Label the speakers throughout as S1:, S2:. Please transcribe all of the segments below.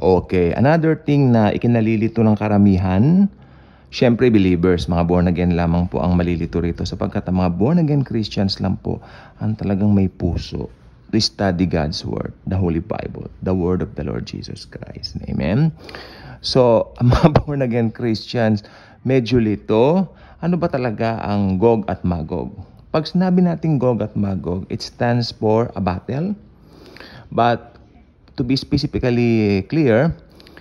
S1: Okay, another thing na ikinalilito ng karamihan, syempre believers, mga born again lamang po ang malilito rito sapagkat ang mga born again Christians lang po ang talagang may puso to study God's Word, the Holy Bible, the Word of the Lord Jesus Christ. Amen? So, ang mga born again Christians, medyo lito, ano ba talaga ang Gog at Magog? Pag sinabi natin Gog at Magog, it stands for a battle. But to be specifically clear,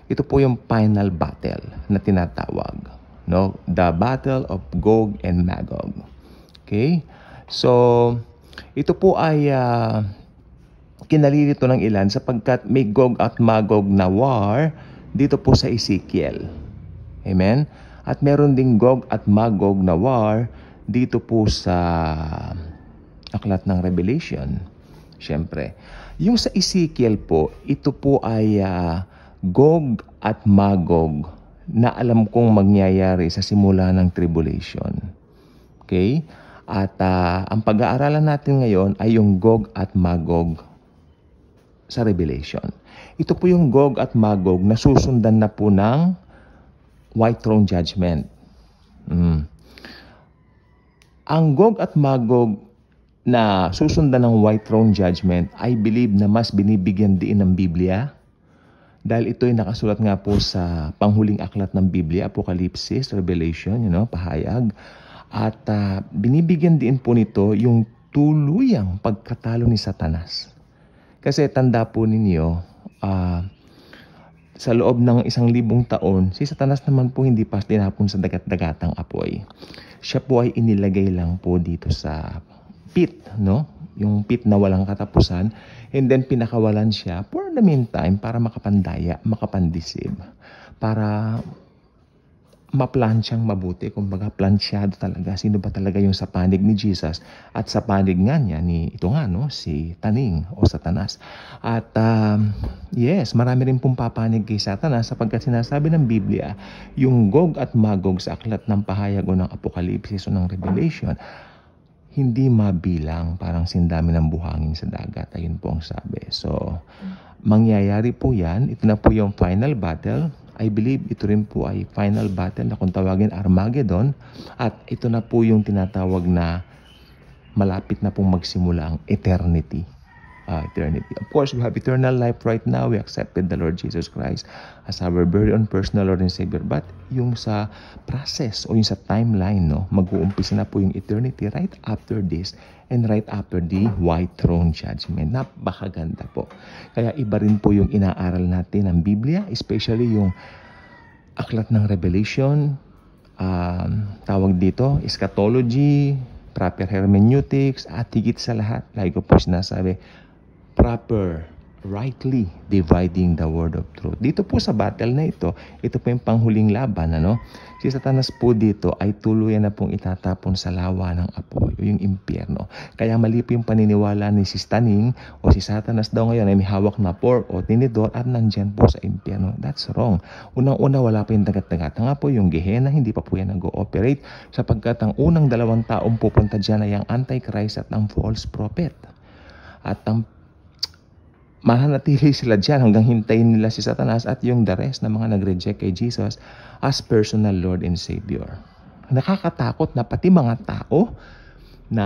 S1: ito po yung final battle na tinatawag, no? The Battle of Gog and Magog. Okay? So, ito po ay kinalilito ng ilan sapagkat may Gog at Magog na war dito po sa Ezekiel. Amen? At meron ding Gog at Magog na war dito po sa aklat ng Revelation. Siyempre. Yung sa Ezekiel po, ito po ay Gog at Magog na alam kong mangyayari sa simula ng tribulation. Okay? At ang pag-aaralan natin ngayon ay yung Gog at Magog sa Revelation. Ito po yung Gog at Magog na susundan na po ng White Throne Judgment. Ang Gog at Magog na susundan ng White Throne Judgment, I believe na mas binibigyan din ng Biblia. Dahil ito ay nakasulat nga po sa panghuling aklat ng Biblia, Apocalypse, Revelation, pahayag. At binibigyan din po nito yung tuluyang pagkatalo ni Satanas. Kasi tanda po ninyo, sa loob ng 1,000 taon, si Satanas naman po hindi pa tinapon sa dagat-dagatang apoy. Siya po ay inilagay lang po dito sa pit, no? Yung pit na walang katapusan, and then pinakawalan siya for the meantime para makapandaya, makapandisib, para maplansyang mabuti, kumbaga plansyado talaga. Sino ba talaga yung sa panig ni Jesus at sa panig nga niya ni ito nga, no? Si Taning o Satanas. At yes, marami rin pong papanig kay Satanas sapagkat sinasabi ng Biblia, yung Gog at Magog sa aklat ng pahayag o ng Apocalypse o ng Revelation, hindi mabilang, parang sindami ng buhangin sa dagat. Ayun po ang sabi. So, mangyayari po yan. Ito na po yung final battle. I believe ito rin po ay final battle na kung tawagin Armageddon. At ito na po yung tinatawag na malapit na pong magsimula ang eternity. Eternity. Of course, we have eternal life right now. We accepted the Lord Jesus Christ as our very own personal Lord and Savior. But yung sa process o yung sa timeline, no, mag-uumpisa na po yung eternity right after this and right after the White Throne Judgment. Napakaganda po. Kaya iba rin po yung inaaral natin ng Biblia, especially yung aklat ng Revelation, tawag dito, eschatology, proper hermeneutics, at higit sa lahat, like ko po sinasabi, proper, rightly dividing the word of truth. Dito po sa battle na ito po yung panghuling laban, ano? Si Satanas po dito ay tuluyan na pong itatapon sa lawa ng apoy, o yung impyerno. Kaya mali po yung paniniwala ni si Taning o si Satanas daw ngayon ay may hawak na fork o tinidor at nandyan po sa impyerno. That's wrong. Unang-una, wala pa yung dagat-dagat. Nga po yung Gehenna, hindi pa po yan nag-ooperate sapagkat ang unang 2 taong pupunta dyan ay ang Antichrist at ang false prophet. At ang mananatili sila dyan hanggang hintayin nila si Satanas at yung the rest na mga nag-reject kay Jesus as personal Lord and Savior. Nakakatakot na pati mga tao na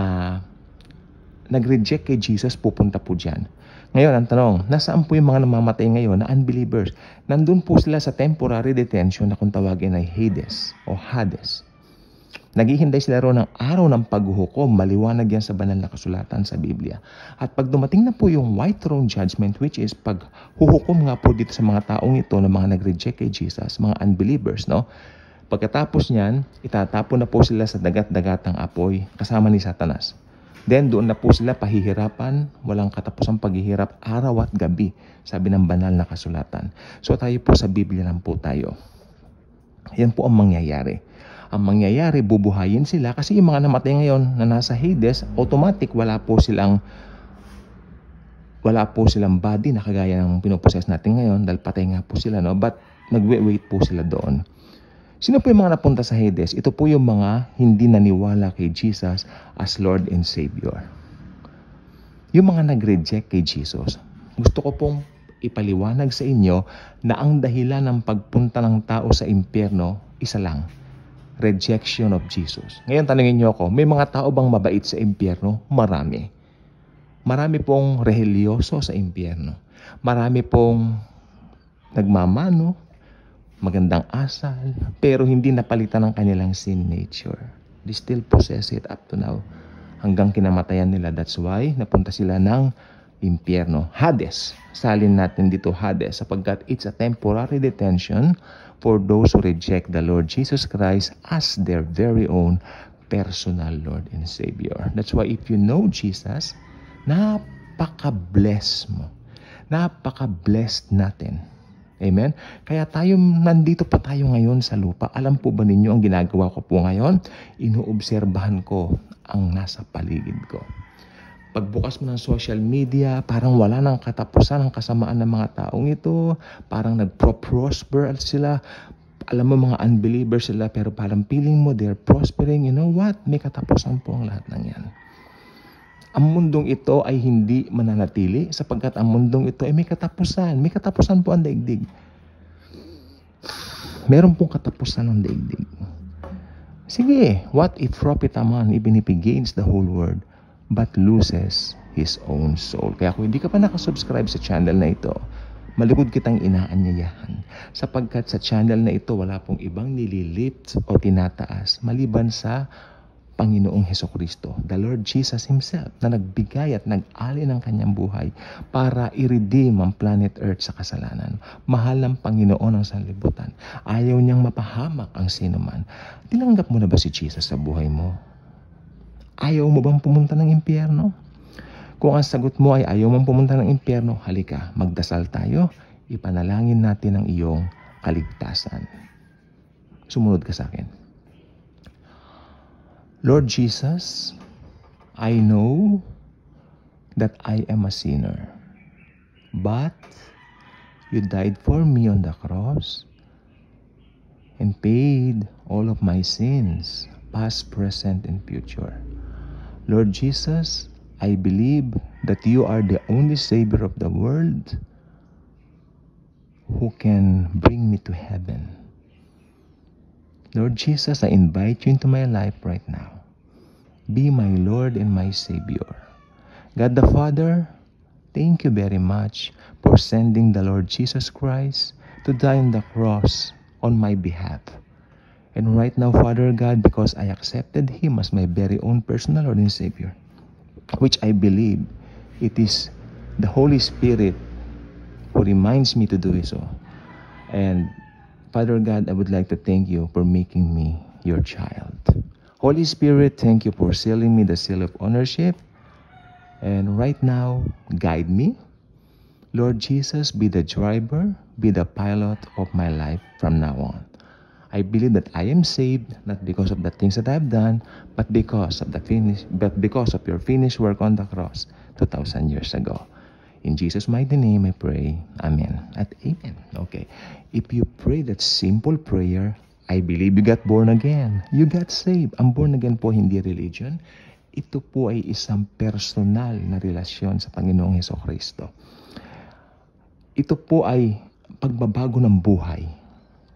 S1: nag-reject kay Jesus pupunta po dyan. Ngayon, ang tanong, nasaan po yung mga namamatay ngayon na unbelievers? Nandun po sila sa temporary detention na kung tawagin ay Hades o Hades. Naghihintay sila roon ng araw ng paghuhukom, maliwanag yan sa banal na kasulatan sa Biblia. At pag dumating na po yung White Throne Judgment, which is paghuhukom nga po dito sa mga taong ito na mga nag-reject kay Jesus, mga unbelievers, no? Pagkatapos niyan, itatapon na po sila sa dagat-dagatang apoy kasama ni Satanas. Then doon na po sila pahihirapan, walang katapusang paghihirap araw at gabi, sabi ng banal na kasulatan. So tayo po sa Biblia lang po tayo. Yan po ang mangyayari. Ang mangyayari, bubuhayin sila kasi yung mga namatay ngayon na nasa Hades, automatic wala po silang body na kagaya ng pinoprocess natin ngayon dahil patay nga po sila, no? But nag-wait po sila doon. Sino po yung mga napunta sa Hades? Ito po yung mga hindi naniwala kay Jesus as Lord and Savior. Yung mga nag-reject kay Jesus. Gusto ko pong ipaliwanag sa inyo na ang dahilan ng pagpunta ng tao sa impyerno, isa lang, rejection of Jesus. Ngayon tanungin niyo ako, may mga tao bang mabait sa impyerno? Marami. Marami pong religyoso sa impyerno. Marami pong nagmamano, magandang asal, pero hindi napalitan ng kanilang sin nature. They still possess it up to now. Hanggang kinamatayan nila. That's why napunta sila ng impyerno. Hades. Salin natin dito Hades sapagkat it's a temporary detention for those who reject the Lord Jesus Christ as their very own personal Lord and Savior. That's why if you know Jesus, napaka-bless mo. Napaka-blessed natin. Amen? Kaya nandito pa tayo ngayon sa lupa. Alam po ba ninyo ang ginagawa ko po ngayon? Inuobserbahan ko ang nasa paligid ko. Pagbukas mo ng social media, parang wala nang katapusan ang kasamaan ng mga taong ito. Parang nagpro-prosper sila. Alam mo mga unbelievers sila, pero parang feeling mo they're prospering. You know what? May katapusan po ang lahat ng yan. Ang mundong ito ay hindi mananatili sapagkat ang mundong ito ay may katapusan. May katapusan po ang daigdig. Meron pong katapusan ang daigdig. Sige, what if profit a man even if he gains the whole world but loses his own soul? Kaya kung hindi ka pa nakasubscribe sa channel na ito, malikod kitang inaanyayahan. Sapagkat sa channel na ito, wala pong ibang nililift o tinataas maliban sa Panginoong Hesukristo, the Lord Jesus Himself, na nagbigay at nag-ali ng kanyang buhay para i-redeem ang planet Earth sa kasalanan. Mahal ng Panginoon ang sanlibutan. Ayaw niyang mapahamak ang sinuman. Tinanggap mo na ba si Jesus sa buhay mo? Ayaw mo bang pumunta ng impyerno? Kung ang sagot mo ay ayaw mong pumunta ng impyerno, halika, magdasal tayo, ipanalangin natin ang iyong kaligtasan. Sumunod ka sa akin. Lord Jesus, I know that I am a sinner, but you died for me on the cross and paid all of my sins, past, present, and future. Lord Jesus, I believe that you are the only Savior of the world who can bring me to heaven. Lord Jesus, I invite you into my life right now. Be my Lord and my Savior. God the Father, thank you very much for sending the Lord Jesus Christ to die on the cross on my behalf. And right now, Father God, because I accepted Him as my very own personal Lord and Savior, which I believe it is the Holy Spirit who reminds me to do so. And Father God, I would like to thank you for making me your child. Holy Spirit, thank you for sealing me the seal of ownership. And right now, guide me. Lord Jesus, be the driver, be the pilot of my life from now on. I believe that I am saved, not because of the things that I've done, but because of your finished work on the cross 2,000 years ago. In Jesus' mighty name I pray. Amen. At amen. Okay. If you pray that simple prayer, I believe you got born again. You got saved. Ang born again po hindi religion. Ito po ay isang personal na relasyon sa Panginoong Hesukristo. Ito po ay pagbabago ng buhay.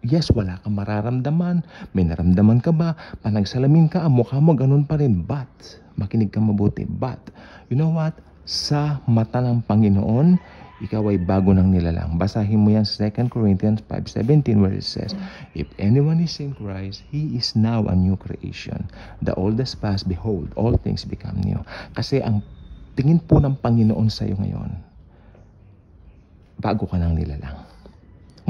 S1: Yes, wala kang mararamdaman. May naramdaman ka ba? Panagsalamin ka, ang mukha mo ganun pa rin. But, makinig ka mabuti. But, you know what? Sa mata ng Panginoon, ikaw ay bago ng nilalang. Basahin mo yan sa 2 Corinthians 5:17 where it says, if anyone is in Christ, he is now a new creation. The old has passed, behold, all things become new. Kasi ang tingin po ng Panginoon sa iyo ngayon, bago ka ng nilalang.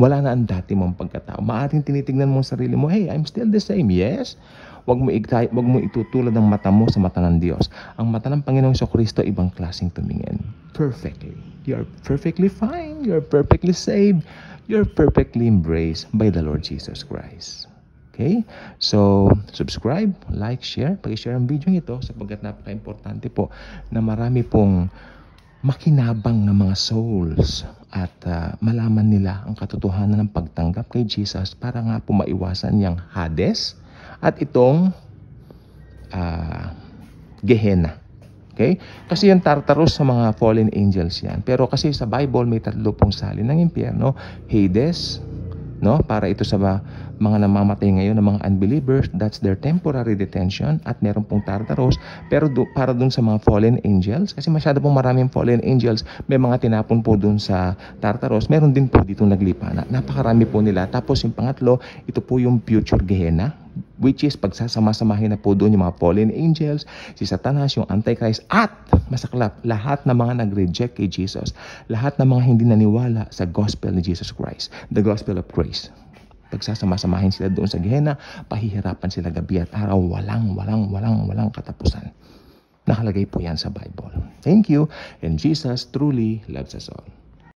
S1: Wala na ang dati mong pagkatao. Maaring tinitignan mo ang sarili mo, hey, I'm still the same. Yes. Wag mo itutulad ang mata mo sa mata ng Diyos. Ang mata ng Panginoong Jesucristo ibang klaseng tumingin. Perfectly. You're perfectly fine. You're perfectly saved. You're perfectly embraced by the Lord Jesus Christ. Okay? So, subscribe, like, share. Pag-share ang video ito sapagkat napaka-importante po na marami pong makinabang ng mga souls at malaman nila ang katotohanan ng pagtanggap kay Jesus para nga po maiwasan yung Hades at itong Gehenna. Okay? Kasi yung Tartarus sa mga fallen angels yan. Pero kasi sa Bible may 3 pong salin ng impyerno. Hades, no? Para ito sa mga namamatay ngayon ng mga unbelievers, that's their temporary detention. At meron pong Tartarus. Pero para dun sa mga fallen angels, kasi masyado pong maraming fallen angels, may mga tinapon po dun sa Tartarus. Meron din po dito naglipana. Napakarami po nila. Tapos yung pangatlo, ito po yung future Gehenna, which is pagsasama-samahin na po doon yung mga fallen angels, si Satanas, yung Antichrist, at masaklap, lahat ng mga nag-reject kay Jesus, lahat ng mga hindi naniwala sa gospel ni Jesus Christ, the gospel of grace. Pagsasama-samahin sila doon sa Gehenna, pahihirapan sila gabi at araw, walang katapusan. Nakalagay po yan sa Bible. Thank you, and Jesus truly loves us all.